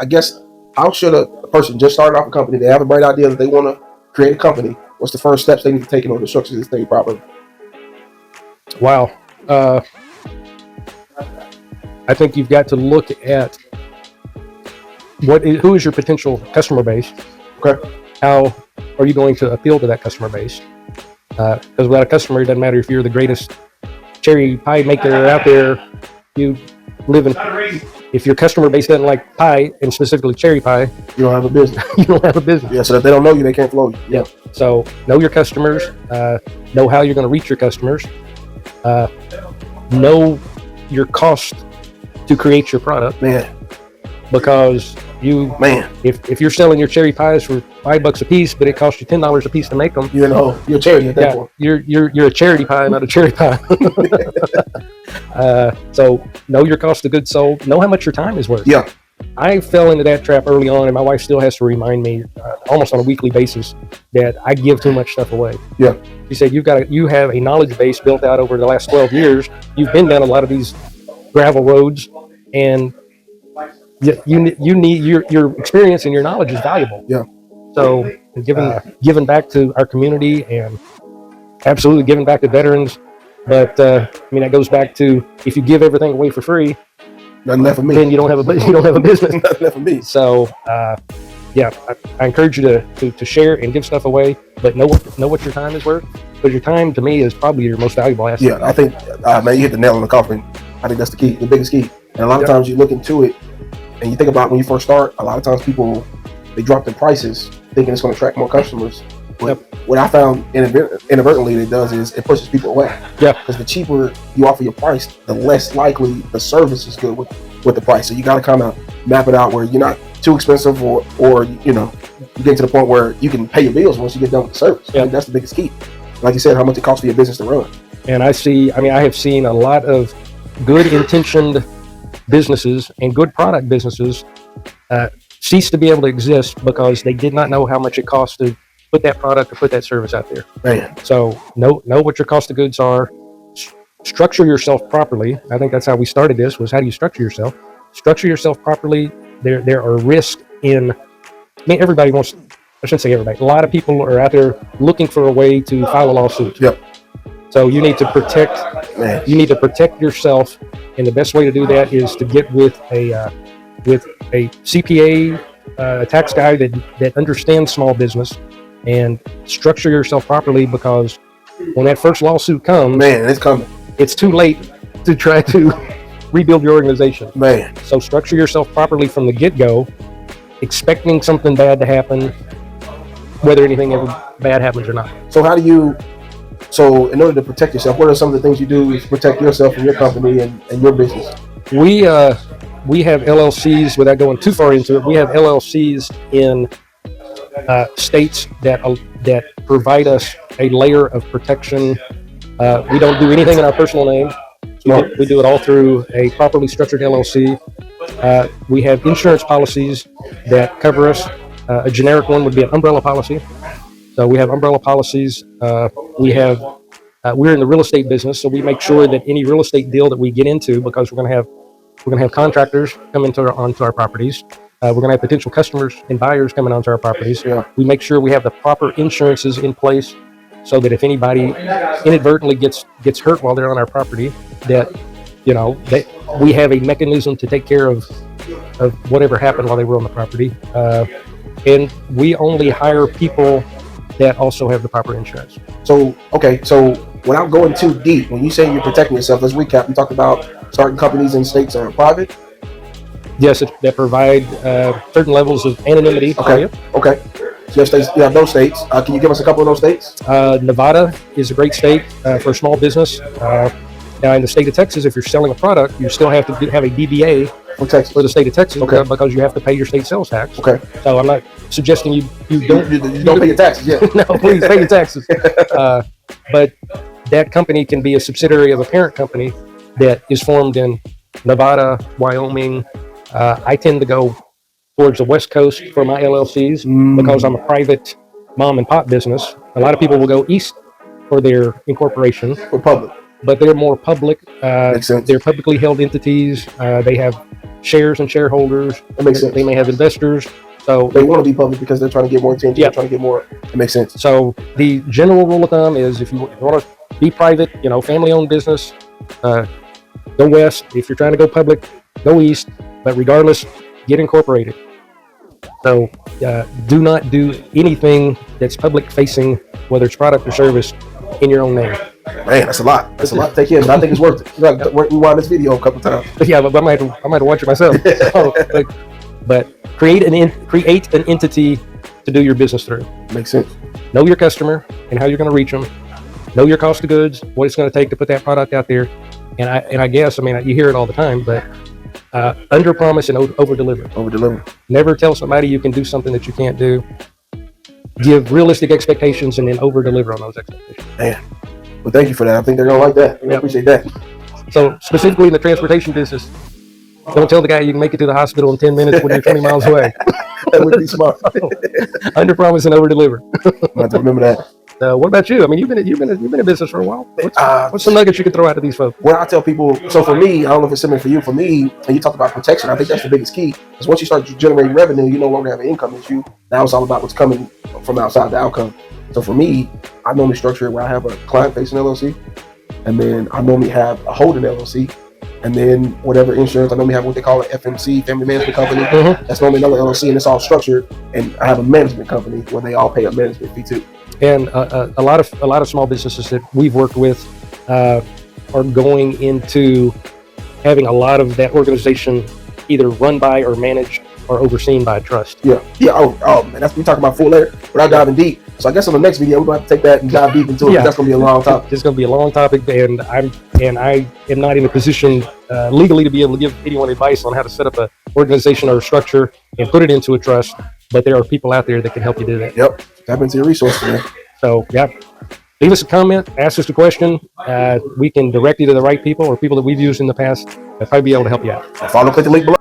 I guess, how should a person just starting off a company, they have a bright idea that they want to create a company, what's the first steps they need to take in order to structure this thing properly? Wow. I think you've got to look at who is your potential customer base. Okay. How are you going to appeal to that customer base? Because without a customer, it doesn't matter if you're the greatest cherry pie maker out there. You live in. If your customer base doesn't like pie, and specifically cherry pie, you don't have a business. You don't have a business. Yeah. So if they don't know you, they can't flow you. Yeah. So know your customers. Know how you're going to reach your customers. Know your cost to create your product. Man. Because if you're selling your cherry pies for $5 a piece, but it costs you $10 a piece to make them, you're a charity at that point. You're a charity pie, not a cherry pie. So know your cost of goods sold. Know how much your time is worth. Yeah. I fell into that trap early on, and my wife still has to remind me almost on a weekly basis that I give too much stuff away. Yeah. She said, you have a knowledge base built out over the last 12 years. You've been down a lot of these gravel roads, and you need your experience and your knowledge is valuable. Yeah. So giving back to our community and absolutely giving back to veterans. But that goes back to, if you give everything away for free, nothing left for me. Then you don't have a business. Nothing left for me. So I encourage you to share and give stuff away, but know what your time is worth. Because your time, to me, is probably your most valuable asset. Yeah, I think man, you hit the nail on the coffin. I think that's the biggest key. And a lot of times you look into it and you think about when you first start, a lot of times people, they drop their prices thinking it's going to attract more customers. But what I found inadvertently it does is it pushes people away. Yeah. Because the cheaper you offer your price, the less likely the service is good with the price. So you got to kind of map it out where you're not too expensive or you get to the point where you can pay your bills once you get done with the service. Yeah. I think that's the biggest key. Like you said, how much it costs for your business to run. And I have seen a lot of good intentioned businesses and good product businesses cease to be able to exist because they did not know how much it costs to put that product or put that service out there. Man. So know what your cost of goods are. Structure yourself properly. I think that's how we started this, was how do you structure yourself? Structure yourself properly. There are risks in, everybody wants, I shouldn't say everybody, a lot of people are out there looking for a way to file a lawsuit. Yep. So you need to protect yourself, and the best way to do that is to get with a CPA, a tax guy that understands small business, and structure yourself properly, because when that first lawsuit comes, man, it's coming. It's too late to try to rebuild your organization. Man. So structure yourself properly from the get-go, expecting something bad to happen, whether anything ever bad happens or not. So in order to protect yourself, what are some of the things you do to protect yourself and your company and your business? We have LLCs, without going too far into it, we have LLCs in states that provide us a layer of protection. We don't do anything in our personal name. We do it all through a properly structured LLC. We have insurance policies that cover us. A generic one would be an umbrella policy. So we have umbrella policies. We're in the real estate business, so we make sure that any real estate deal that we get into, because we're going to have contractors come onto our properties. We're going to have potential customers and buyers coming onto our properties. Yeah. We make sure we have the proper insurances in place, so that if anybody inadvertently gets hurt while they're on our property, that we have a mechanism to take care of whatever happened while they were on the property. And we only hire people that also have the proper insurance. So without going too deep, when you say you're protecting yourself, let's recap. You talked about starting companies in states that are private. Yes, that provide certain levels of anonymity. Okay. So you have those states. Can you give us a couple of those states? Nevada is a great state for a small business. Now, in the state of Texas, if you're selling a product, you still have to have a DBA for the state of Texas, because you have to pay your state sales tax. Okay. So I'm not suggesting you don't pay your taxes. Yeah. No, please pay your taxes. But that company can be a subsidiary of a parent company that is formed in Nevada, Wyoming. I tend to go towards the West Coast for my LLCs because I'm a private mom and pop business. A lot of people will go east for their incorporation. For public. But they're more public. Makes sense. They're publicly held entities. They have shares and shareholders. That makes sense. They may have investors. So they want to be public because they're trying to get more attention. Yeah. They're trying to get more. It makes sense. So the general rule of thumb is if you want to be private, family-owned business, go west. If you're trying to go public, go east. But regardless, get incorporated. So do not do anything that's public-facing, whether it's product or service, in your own name. Man, that's a lot. That's a lot to take in, but I think it's worth it. You got to rewind this video a couple times. Yeah, but I might have to watch it myself. So, but create an entity to do your business through. Makes sense. Know your customer and how you're going to reach them. Know your cost of goods, what it's going to take to put that product out there. And I guess, you hear it all the time, but under promise and over deliver. Over deliver. Never tell somebody you can do something that you can't do. Give realistic expectations and then over deliver on those expectations. Man, well, thank you for that. I think they're gonna like that. I appreciate that. So specifically in the transportation business, don't tell the guy you can make it to the hospital in 10 minutes when you're 20 miles away. That would be smart. Under promise and over deliver. I have to remember that. What about you? You've been in business for a while. What's some nuggets you can throw out to these folks? What I tell people, so for me, I don't know if it's similar for you. For me, and you talked about protection, I think that's the biggest key. Because once you start generating revenue, you no longer have an income issue. Now it's all about what's coming from outside the outcome. So for me, I normally structure it where I have a client-facing LLC, and then I normally have a holding LLC, and then whatever insurance, I normally have what they call an FMC, Family Management Company. Mm-hmm. That's normally another LLC, and it's all structured. And I have a management company where they all pay a management fee too. And a lot of small businesses that we've worked with are going into having a lot of that organization either run by or managed or overseen by a trust. Yeah. Oh man, we talking about full layer without diving deep. So I guess on the next video we're gonna have to take that and dive deep into it. That's gonna be a long topic. It's gonna be a long topic, and I am not in a position legally to be able to give anyone advice on how to set up a organization or a structure and put it into a trust. But there are people out there that can help you do that. Yep. Tap into your resources, man. So yeah, leave us a comment, ask us a question. We can direct you to the right people or people that we've used in the past. They'll probably be able to help you out. Follow, click the link below.